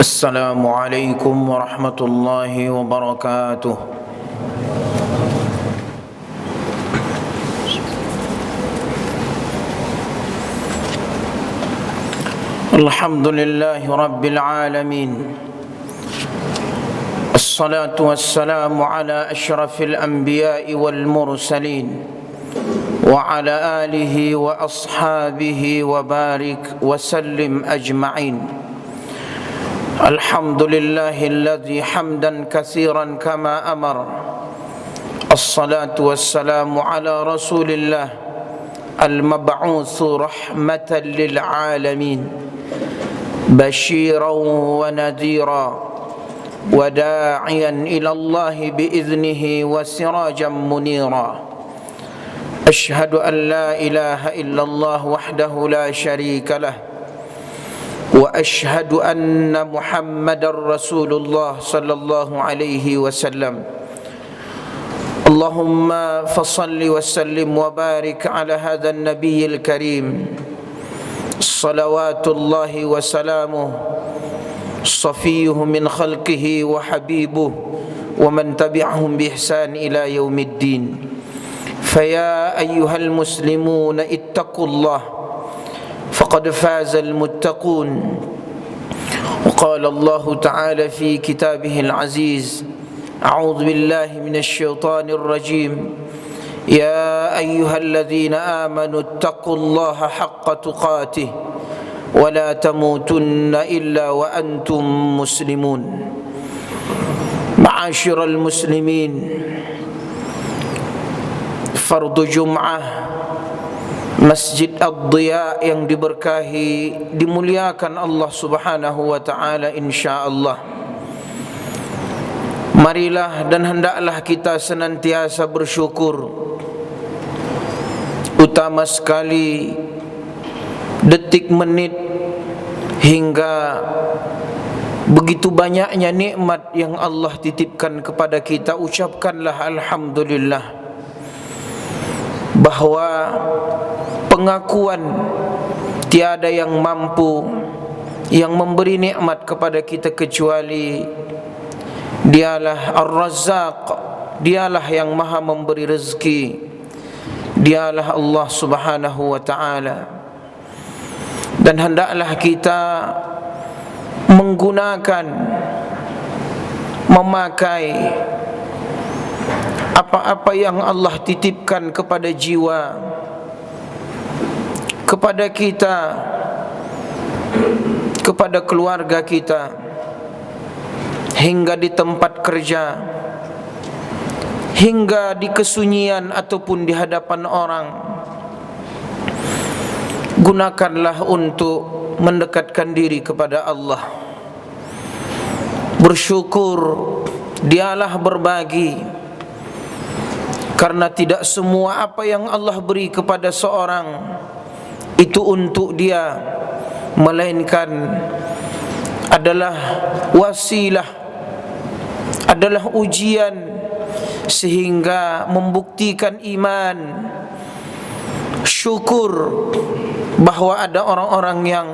Assalamualaikum warahmatullahi wabarakatuh. Alhamdulillahi rabbil alamin. Assalatu wassalamu ala ashrafil anbiya'i wal mursalin wa ala alihi wa ashabihi wa barik wa sallim ajma'in. Alhamdulillahi alladhi hamdan kathiran kama amar. Assalatu wassalamu ala rasulillah al-mab'utsu rahmatan lil alamin, basyiran wa nadhira wa da'iyan ila Allah bi'iznihi wa sirajan munira. Ashhadu an la ilaha illallah wahdahu la sharika lah wa ashhadu anna Muhammadar Rasulullah sallallahu alaihi wasallam. Allahumma fasalli wa sallim wa barik ala hadha an-nabiyil karim, salawatullahi wa salamuh, safiyuhu min khalqihi wa habibuh wa man tabi'ahum bi ihsan ila yaumiddin. فيا أيها المسلمون اتقوا الله فقد فاز المتقون. وقال الله تعالى في كتابه العزيز: أعوذ بالله من الشيطان الرجيم، يا أيها الذين آمنوا اتقوا الله حق تقاته ولا تموتن إلا وأنتم مسلمون. معاشر المسلمين، fardu Jum'ah Masjid Ad-Dhiya yang diberkahi, dimuliakan Allah Subhanahu wa taala insyaallah. Marilah dan hendaklah kita senantiasa bersyukur, utama sekali detik menit hingga begitu banyaknya nikmat yang Allah titipkan kepada kita. Ucapkanlah alhamdulillah, bahwa pengakuan tiada yang mampu yang memberi nikmat kepada kita kecuali Dialah Ar-Razzaq, Dialah yang maha memberi rezeki, Dialah Allah Subhanahu wa ta'ala. Dan hendaklah kita menggunakan, memakai apa-apa yang Allah titipkan kepada jiwa, kepada kita, kepada keluarga kita, hingga di tempat kerja, hingga di kesunyian ataupun di hadapan orang. Gunakanlah untuk mendekatkan diri kepada Allah. Bersyukur, Dialah berbagi. Karena tidak semua apa yang Allah beri kepada seorang itu untuk dia, melainkan adalah wasilah, adalah ujian sehingga membuktikan iman, syukur bahwa ada orang-orang yang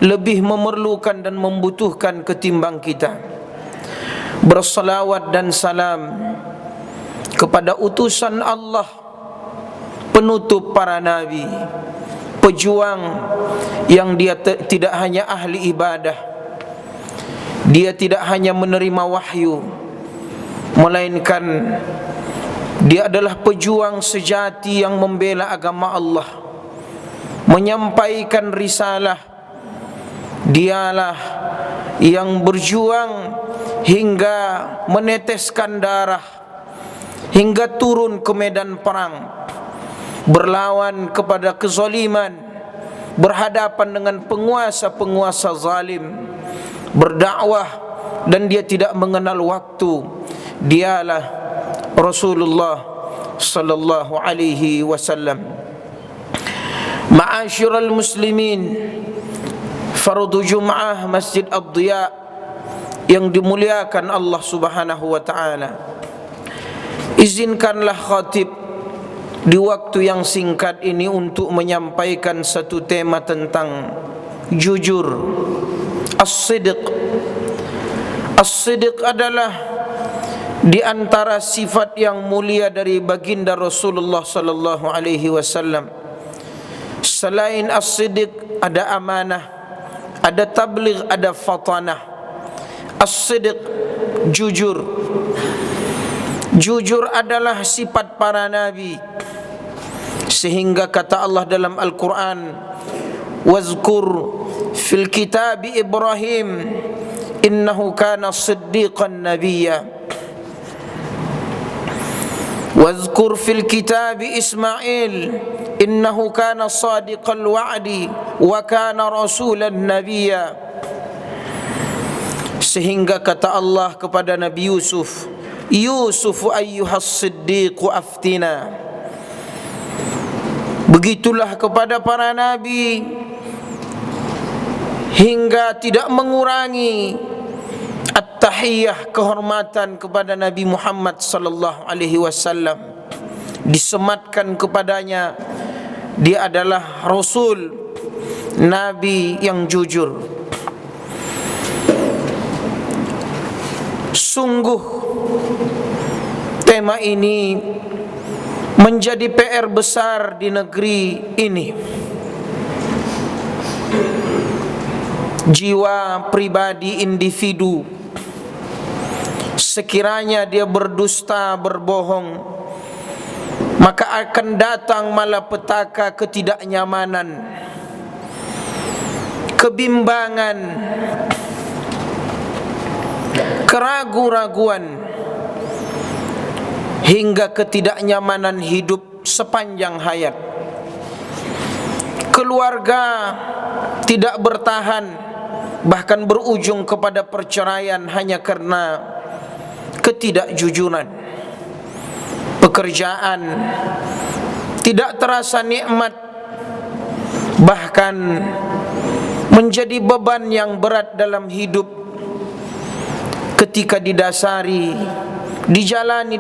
lebih memerlukan dan membutuhkan ketimbang kita. Bersalawat dan salam kepada utusan Allah, penutup para nabi, pejuang yang dia tidak hanya ahli ibadah, dia tidak hanya menerima wahyu, melainkan dia adalah pejuang sejati yang membela agama Allah, menyampaikan risalah. Dialah yang berjuang hingga meneteskan darah, hingga turun ke medan perang, berlawan kepada kezaliman, berhadapan dengan penguasa-penguasa zalim, berdakwah, dan dia tidak mengenal waktu. Dialah Rasulullah sallallahu alaihi wasallam. Ma'asyiral muslimin, fardu Jum'ah Masjid Ad-Dhiya yang dimuliakan Allah Subhanahu wa taala. Izinkanlah khatib di waktu yang singkat ini untuk menyampaikan satu tema tentang jujur. As-sidq. As-sidq adalah di antara sifat yang mulia dari baginda Rasulullah sallallahu alaihi wasallam. Selain as-sidq ada amanah, ada tabligh, ada fatanah. As-sidq, jujur. Jujur adalah sifat para nabi, sehingga kata Allah dalam Al-Quran, wazkur fil kitab Ibrahim innahu kana siddiqan nabiyya, wazkur fil kitab Ismail innahu kana sadiqal wa'di wa kana rasulan nabiyya. Sehingga kata Allah kepada Nabi Yusuf, Yusuf ayyuhas siddiqu aftina. Begitulah kepada para nabi, hingga tidak mengurangi at-tahiyyah, kehormatan kepada Nabi Muhammad sallallahu alaihi wasallam. Disematkan kepadanya, dia adalah rasul, nabi yang jujur. Sungguh tema ini menjadi PR besar di negeri ini. Jiwa pribadi individu, sekiranya dia berdusta, berbohong, maka akan datang malapetaka, ketidaknyamanan, kebimbangan, keraguan-raguan, hingga ketidaknyamanan hidup sepanjang hayat. Keluarga tidak bertahan, bahkan berujung kepada perceraian hanya karena ketidakjujuran. Pekerjaan tidak terasa nikmat, bahkan menjadi beban yang berat dalam hidup ketika dijalani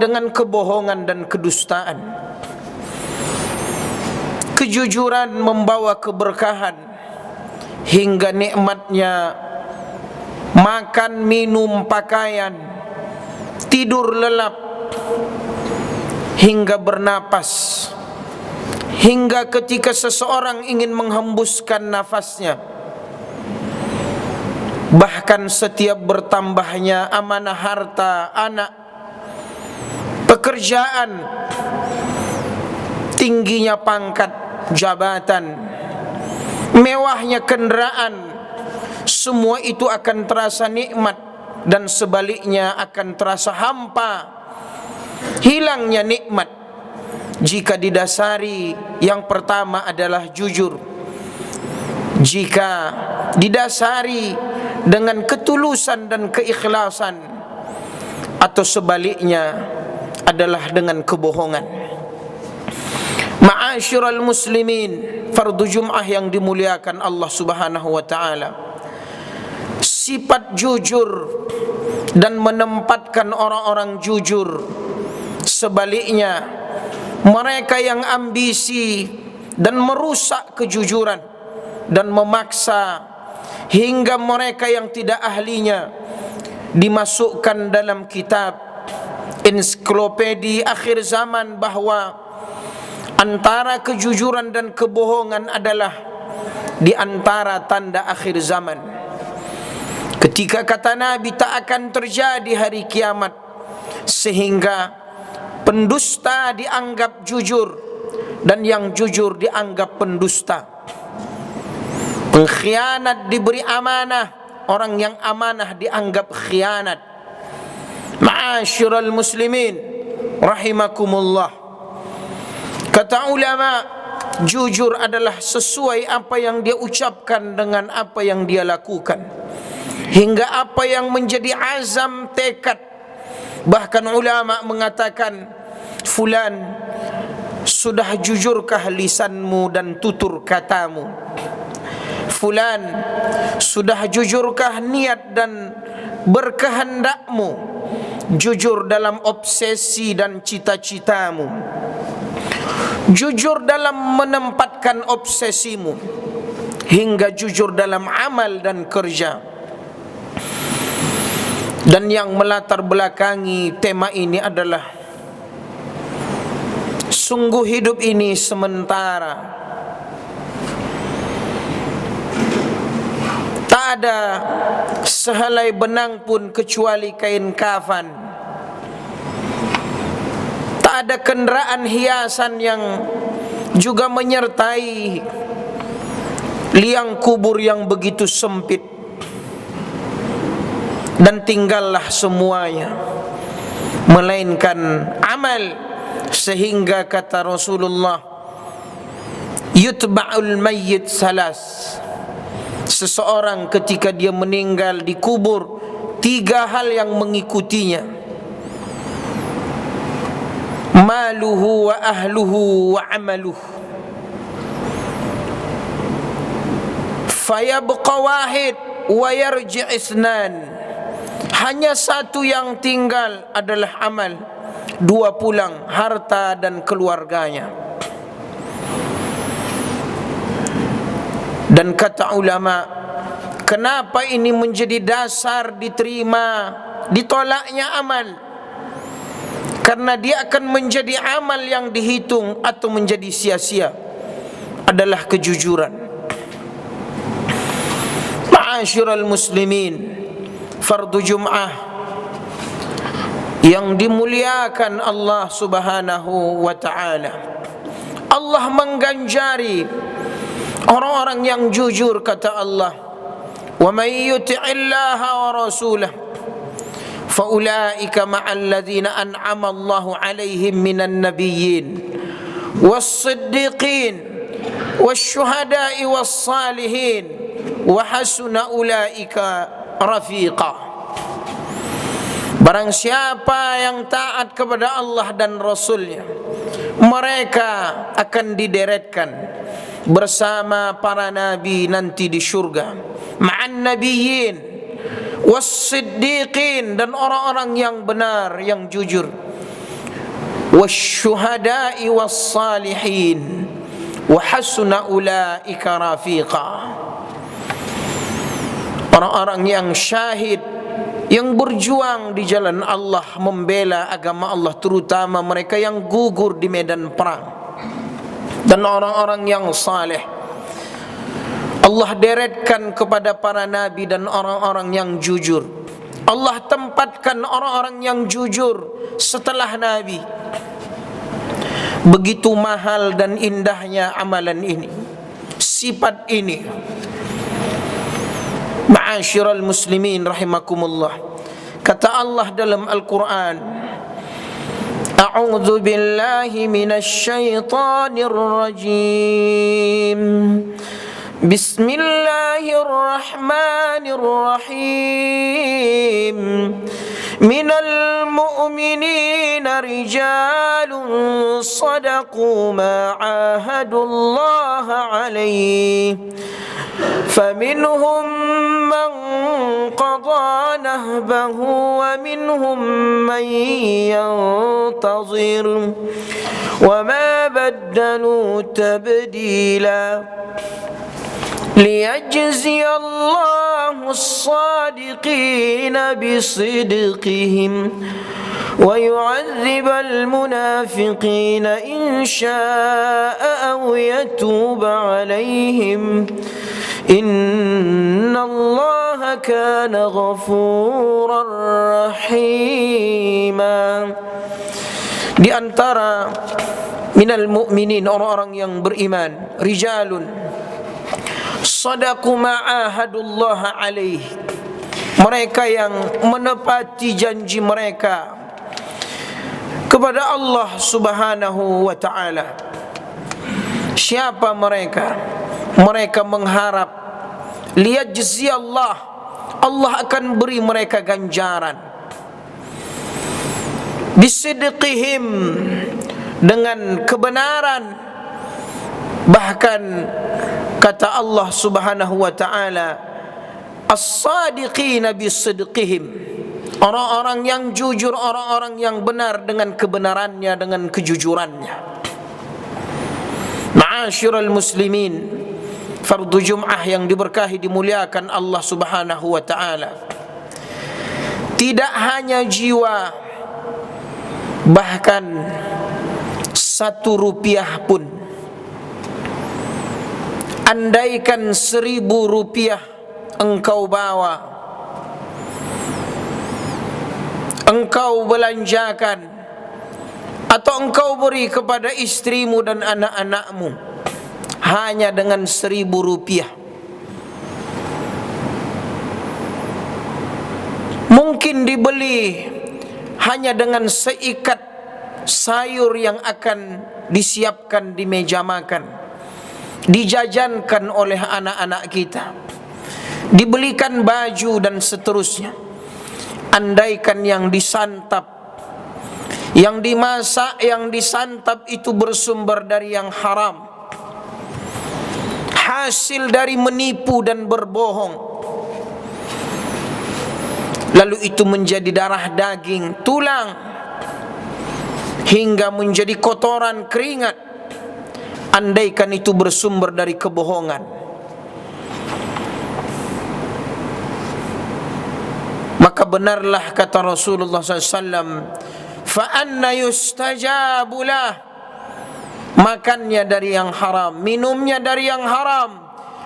dengan kebohongan dan kedustaan. Kejujuran membawa keberkahan, hingga nikmatnya makan, minum, pakaian, tidur lelap, hingga bernapas, hingga ketika seseorang ingin menghembuskan nafasnya. Bahkan setiap bertambahnya amanah harta, anak, pekerjaan, tingginya pangkat jabatan, mewahnya kendaraan, semua itu akan terasa nikmat, dan sebaliknya akan terasa hampa, hilangnya nikmat jika didasari yang pertama adalah jujur. Jika didasari dengan ketulusan dan keikhlasan, atau sebaliknya adalah dengan kebohongan. Ma'asyiral muslimin, fardu Jum'ah yang dimuliakan Allah Subhanahu wa taala, sifat jujur dan menempatkan orang-orang jujur. Sebaliknya, mereka yang ambisi dan merusak kejujuran dan memaksa hingga mereka yang tidak ahlinya dimasukkan dalam kitab ensiklopedi akhir zaman bahwa antara kejujuran dan kebohongan adalah di antara tanda akhir zaman. Ketika kata Nabi tak akan terjadi hari kiamat, sehingga pendusta dianggap jujur dan yang jujur dianggap pendusta. Pengkhianat diberi amanah, orang yang amanah dianggap khianat. Ma'asyiral muslimin rahimakumullah. Kata ulama, jujur adalah sesuai apa yang dia ucapkan dengan apa yang dia lakukan, hingga apa yang menjadi azam, tekad. Bahkan ulama mengatakan, fulan, sudah jujurkah lisanmu dan tutur katamu? Fulan, sudah jujurkah niat dan berkehendakmu? Jujur dalam obsesi dan cita-citamu. jujur dalam menempatkan obsesimu, hingga jujur dalam amal dan kerja. Dan yang melatar belakangi tema ini adalah sungguh hidup ini sementara. Tak ada sehelai benang pun kecuali kain kafan. Tak ada kendaraan hiasan yang juga menyertai liang kubur yang begitu sempit. Dan tinggallah semuanya, melainkan amal. Sehingga kata Rasulullah, yutba'ul mayyit salas, seseorang ketika dia meninggal dikubur, 3 hal yang mengikutinya: maluhu wa ahluhu wa amaluhu. Fayabqa wahid wa yarji' isnan. Hanya satu yang tinggal adalah amal, 2 pulang, harta dan keluarganya. Dan kata ulama, kenapa ini menjadi dasar diterima ditolaknya amal? Karena dia akan menjadi amal yang dihitung atau menjadi sia-sia adalah kejujuran. Ma'asyiral muslimin, fardu Jum'ah yang dimuliakan Allah Subhanahu wa ta'ala, Allah mengganjari orang-orang yang jujur. Kata Allah, wa may yuti'illaha wa rasulahu fa ulaika ma'al ladzina an'ama Allahu 'alaihim minan nabiyyin was-siddiqin wasyuhada'i was-salihin wa hasuna ulaika rafiqa. Barang siapa yang taat kepada Allah dan Rasulnya, mereka akan dideretkan bersama para nabi nanti di syurga, ma'an nabiyyin was-siddiqin, dan orang-orang yang benar, yang jujur, wasyuhada'i was-salihin wa hasuna ulaika rafiqa. Orang-orang yang syahid, yang berjuang di jalan Allah, membela agama Allah, terutama mereka yang gugur di medan perang, dan orang-orang yang saleh. Allah deretkan kepada para nabi dan orang-orang yang jujur. Allah tempatkan orang-orang yang jujur setelah nabi. Begitu mahal dan indahnya amalan ini, sifat ini. Ma'asyiral muslimin rahimakumullah, kata Allah dalam Al-Quran, a'udzu billahi minasy syaithanir rajim, bismillahirrahmanirrahim, minal mu'minina rijalun sadaqu ma 'ahadullaha alaihi فمنهم من قضى نهبه ومنهم من ينتظر وما بدلوا تبديلا ليجزي الله الصادقين بصدقهم ويعذب المنافقين إن شاء أو يتوب عليهم إن الله كان غفورا رحيما. Di antara minal mu'minin, orang-orang yang beriman, rijalun sadaqu ma'ahadullah alaih, mereka yang menepati janji mereka kepada Allah Subhanahu wa ta'ala. Siapa mereka? Mereka mengharap liyajzi Allah, Allah akan beri mereka ganjaran, bisidqihim, dengan kebenaran. Bahkan kata Allah Subhanahu wa ta'ala, as-sadiqina bisidqihim, orang-orang yang jujur, orang-orang yang benar dengan kebenarannya, dengan kejujurannya. Ma'asyiral muslimin, fardu Jum'ah yang diberkahi dimuliakan Allah Subhanahu wa taala. Tidak hanya jiwa, bahkan 1 rupiah pun, andaikan 1000 rupiah engkau bawa, engkau belanjakan, atau engkau beri kepada istrimu dan anak-anakmu, hanya dengan 1000 rupiah, mungkin dibeli hanya dengan seikat sayur yang akan disiapkan di meja makan, dijajankan oleh anak-anak kita, dibelikan baju dan seterusnya. Andaikan yang disantap, yang dimasak, yang disantap itu bersumber dari yang haram, hasil dari menipu dan berbohong, lalu itu menjadi darah daging, tulang, hingga menjadi kotoran, keringat. Andaikan itu bersumber dari kebohongan, maka benarlah kata Rasulullah SAW, fa anna yustajabu lah, makannya dari yang haram, minumnya dari yang haram,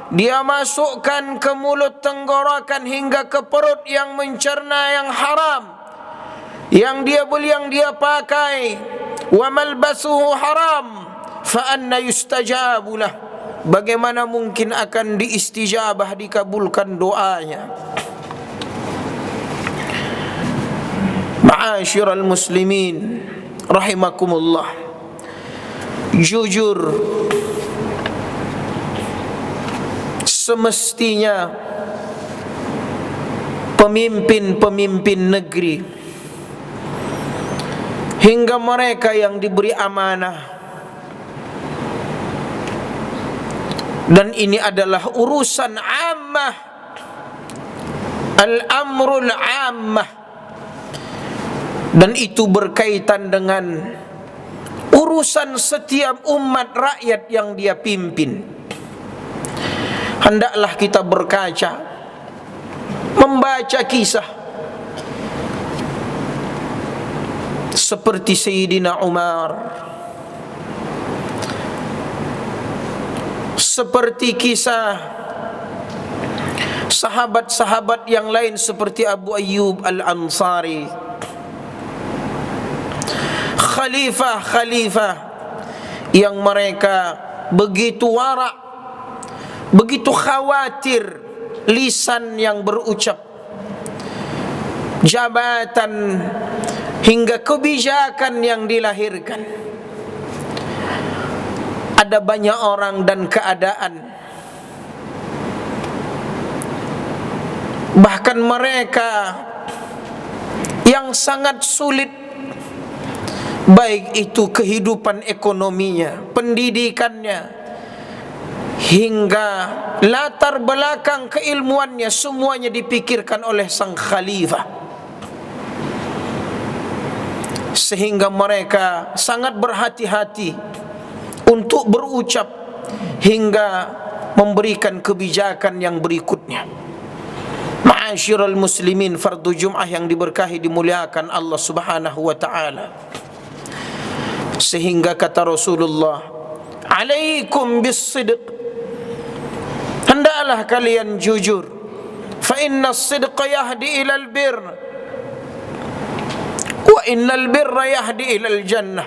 dia masukkan ke mulut, tenggorokan hingga ke perut yang mencerna yang haram, yang dia beli, yang dia pakai, wa malbasuhu haram, fa anna yustajabu lah, bagaimana mungkin akan diistijabah, dikabulkan doanya. Ma'asyiral muslimin rahimakumullah, jujur semestinya pemimpin-pemimpin negeri hingga mereka yang diberi amanah, dan ini adalah urusan ammah, al-amrul ammah, dan itu berkaitan dengan urusan setiap umat rakyat yang dia pimpin. Hendaklah kita berkaca, membaca kisah seperti Sayyidina Umar, seperti kisah sahabat-sahabat yang lain seperti Abu Ayyub Al-Ansari, khalifah-khalifah yang mereka begitu warak, begitu khawatir lisan yang berucap, jabatan hingga kebijakan yang dilahirkan. Ada banyak orang dan keadaan, bahkan mereka yang sangat sulit, baik itu kehidupan ekonominya, pendidikannya, hingga latar belakang keilmuannya, semuanya dipikirkan oleh sang khalifah, sehingga mereka sangat berhati-hati untuk berucap hingga memberikan kebijakan yang berikutnya. Ma'asyiral muslimin, fardu Jum'ah yang diberkahi dimuliakan Allah Subhanahu wa taala, sehingga kata Rasulullah, alaikum bis-sidq, hendaklah kalian jujur, fa inna as-sidqa yahdi ilal birr wa innal birra yahdi ilal jannah.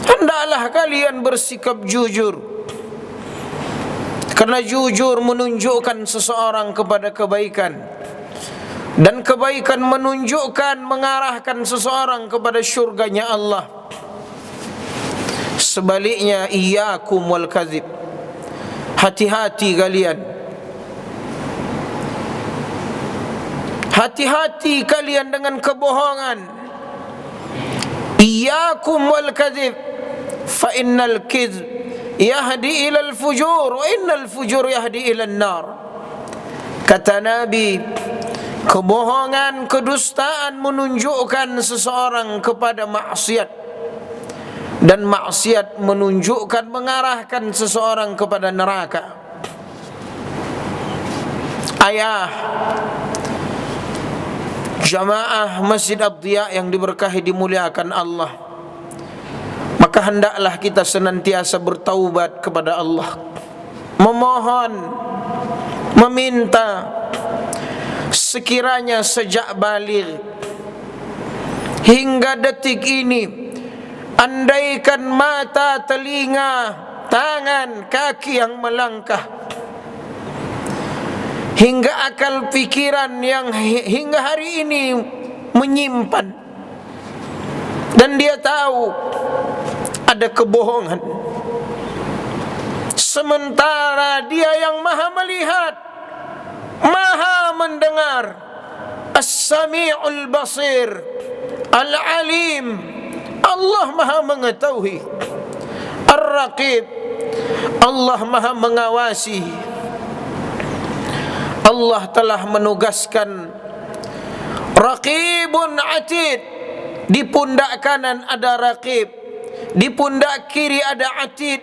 Hendaklah kalian bersikap jujur, karena jujur menunjukkan seseorang kepada kebaikan, dan kebaikan menunjukkan, mengarahkan seseorang kepada syurganya Allah. Sebaliknya, iyyakum wal kadzib, hati-hati kalian, hati-hati kalian dengan kebohongan. Iyyakum wal kadzib, fa innal kadzib yahdi ilal fujur wa innal fujur yahdi ilan nar. Kata Nabi, kebohongan, kedustaan menunjukkan seseorang kepada maksiat, dan maksiat menunjukkan, mengarahkan seseorang kepada neraka. Ayah jamaah Masjid Ad-Diya yang diberkahi, dimuliakan Allah, maka hendaklah kita senantiasa bertaubat kepada Allah, memohon, meminta, sekiranya sejak baligh hingga detik ini, andaikan mata, telinga, tangan, kaki yang melangkah, hingga akal pikiran yang hingga hari ini menyimpan, dan dia tahu ada kebohongan, sementara dia yang maha melihat, maha mendengar, As-Sami'ul Basir, Al-Alim, Allah maha mengetahui, Ar-Raqib, Allah maha mengawasi. Allah telah menugaskan Raqibun Atid, di pundak kanan ada Raqib, di pundak kiri ada Atid.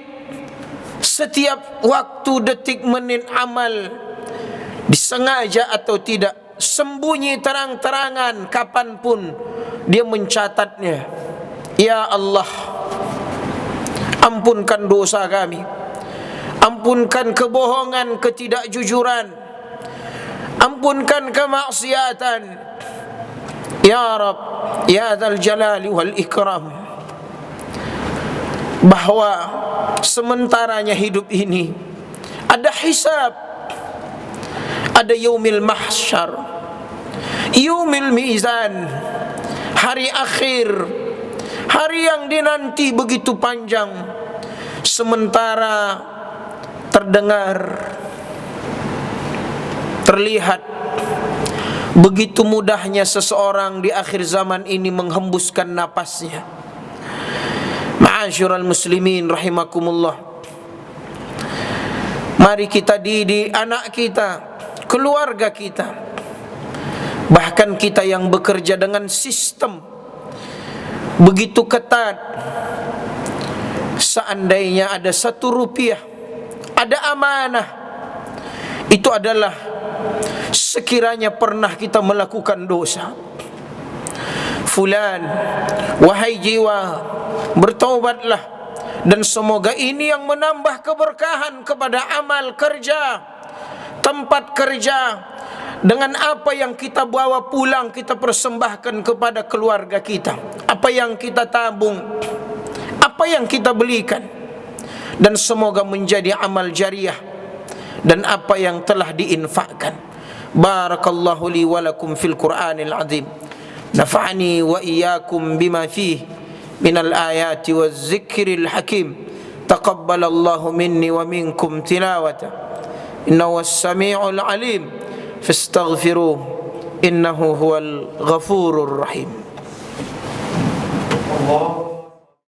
Setiap waktu, detik, menit amal, disengaja atau tidak, sembunyi terang-terangan, kapanpun dia mencatatnya. Ya Allah, ampunkan dosa kami, ampunkan kebohongan, ketidakjujuran, ampunkan kemaksiatan, ya Rabb, ya Dzal Jalali wal Ikram. Bahwa sementaranya hidup ini ada hisab, ada yaumil mahsyar, yaumil mizan, hari akhir, hari yang dinanti begitu panjang. Sementara terdengar, terlihat begitu mudahnya seseorang di akhir zaman ini menghembuskan napasnya. Ma'asyiral muslimin rahimakumullah, mari kita didik anak kita, keluarga kita, bahkan kita yang bekerja dengan sistem begitu ketat. Seandainya ada 1 rupiah, ada amanah, itu adalah sekiranya pernah kita melakukan dosa. Fulan, wahai jiwa, bertaubatlah, dan semoga ini yang menambah keberkahan kepada amal kerja, tempat kerja. Dengan apa yang kita bawa pulang, kita persembahkan kepada keluarga kita, apa yang kita tabung, apa yang kita belikan, dan semoga menjadi amal jariah dan apa yang telah diinfakkan. Barakallahu li wa lakum fil Qur'anil azim, nafa'ani wa iyyakum bima fihi minal ayati waz zikril hakim. Taqabbalallahu minni wa minkum tilawata, innahu was-sami'ul alim, fastaghfiruhu innahu huwal ghafurur rahim. Allah